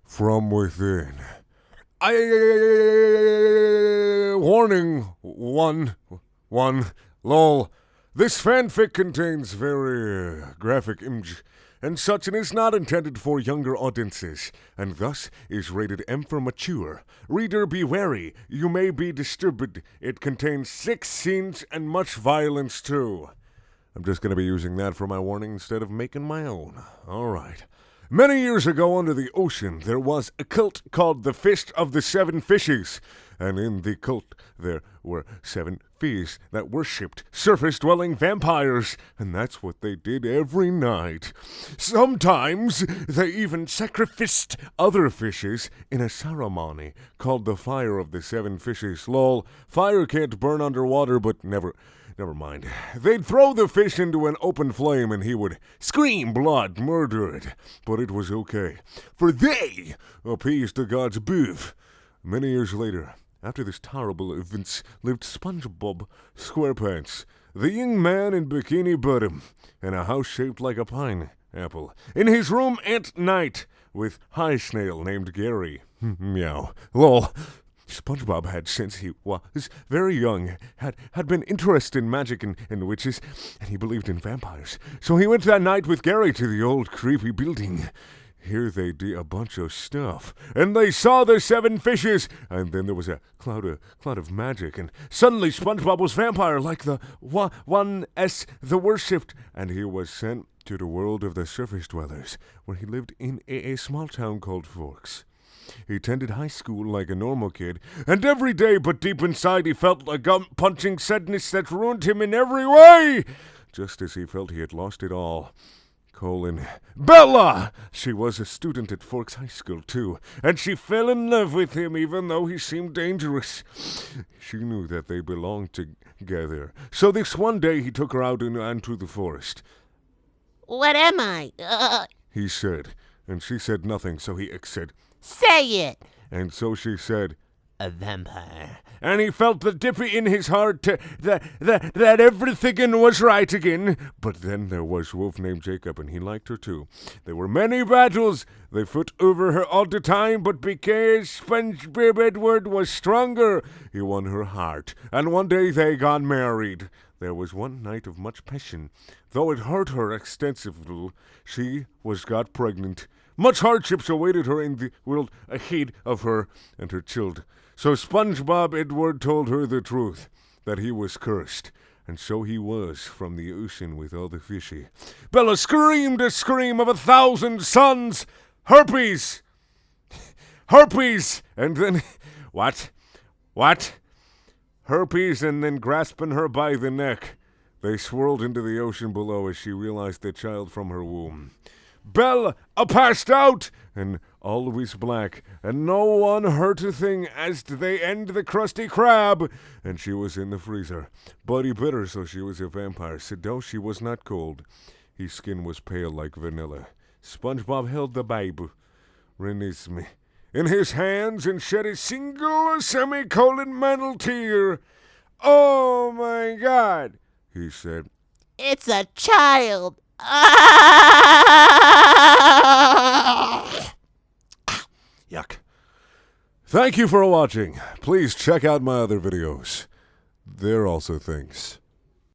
from within. Warning, one, lol. This fanfic contains very graphic image and such, and is not intended for younger audiences, and thus is rated M for mature. Reader, be wary. You may be disturbed. It contains 6 scenes and much violence, too. I'm just going to be using that for my warning instead of making my own. All right. Many years ago under the ocean, there was a cult called the Fist of the 7 Fishes. And in the cult, there were 7 fish that worshipped surface-dwelling vampires. And that's what they did every night. Sometimes they even sacrificed other fishes in a ceremony called the Fire of the 7 Fishes. Lol, fire can't burn underwater, but never mind. They'd throw the fish into an open flame and he would scream blood, murdered. But it was okay, for they appeased the gods above. Many years later, after this terrible events, lived SpongeBob SquarePants, the young man in Bikini Bottom, in a house shaped like a pineapple, in his room at night, with High Snail named Gary. Meow. Lol. SpongeBob had, since he was very young, had been interested in magic and witches, and he believed in vampires. So he went that night with Gary to the old creepy building. Here they did a bunch of stuff, and they saw the 7 fishes, and then there was a cloud of magic, and suddenly SpongeBob was vampire, like the one the worshipped, and he was sent to the world of the surface dwellers, where he lived in a small town called Forks. He attended high school like a normal kid, and every day, but deep inside, he felt a gut-punching sadness that ruined him in every way, just as he felt he had lost it all. Bella! She was a student at Forks High School, too, and she fell in love with him even though he seemed dangerous. She knew that they belonged together, so this one day he took her out into the forest. What am I? He said, and she said nothing, so he said, Say it! And so she said, A vampire. And he felt the dippy in his heart that everything was right again. But then there was a wolf named Jacob, and he liked her too. There were many battles. They fought over her all the time, but because SpongeBob Edward was stronger, he won her heart. And one day they got married. There was one night of much passion. Though it hurt her extensively, she got pregnant. Much hardships awaited her in the world ahead of her and her child. So SpongeBob Edward told her the truth, that he was cursed. And so he was from the ocean with all the fishy. Bella screamed a scream of 1,000 suns. Herpes! Herpes! And then... What? Herpes, and then grasping her by the neck, they swirled into the ocean below as she realized the child from her womb. Bella passed out, and all was black, and no one heard a thing as they end the Krusty Krab, and she was in the freezer. Buddy bit her, so she was a vampire. Though she was not cold. His skin was pale like vanilla. SpongeBob held the babe, Renesmee, in his hands and shed a single semicolon tear. Oh my God, he said. It's a child. Yuck. Thank you for watching. Please check out my other videos. They're also things.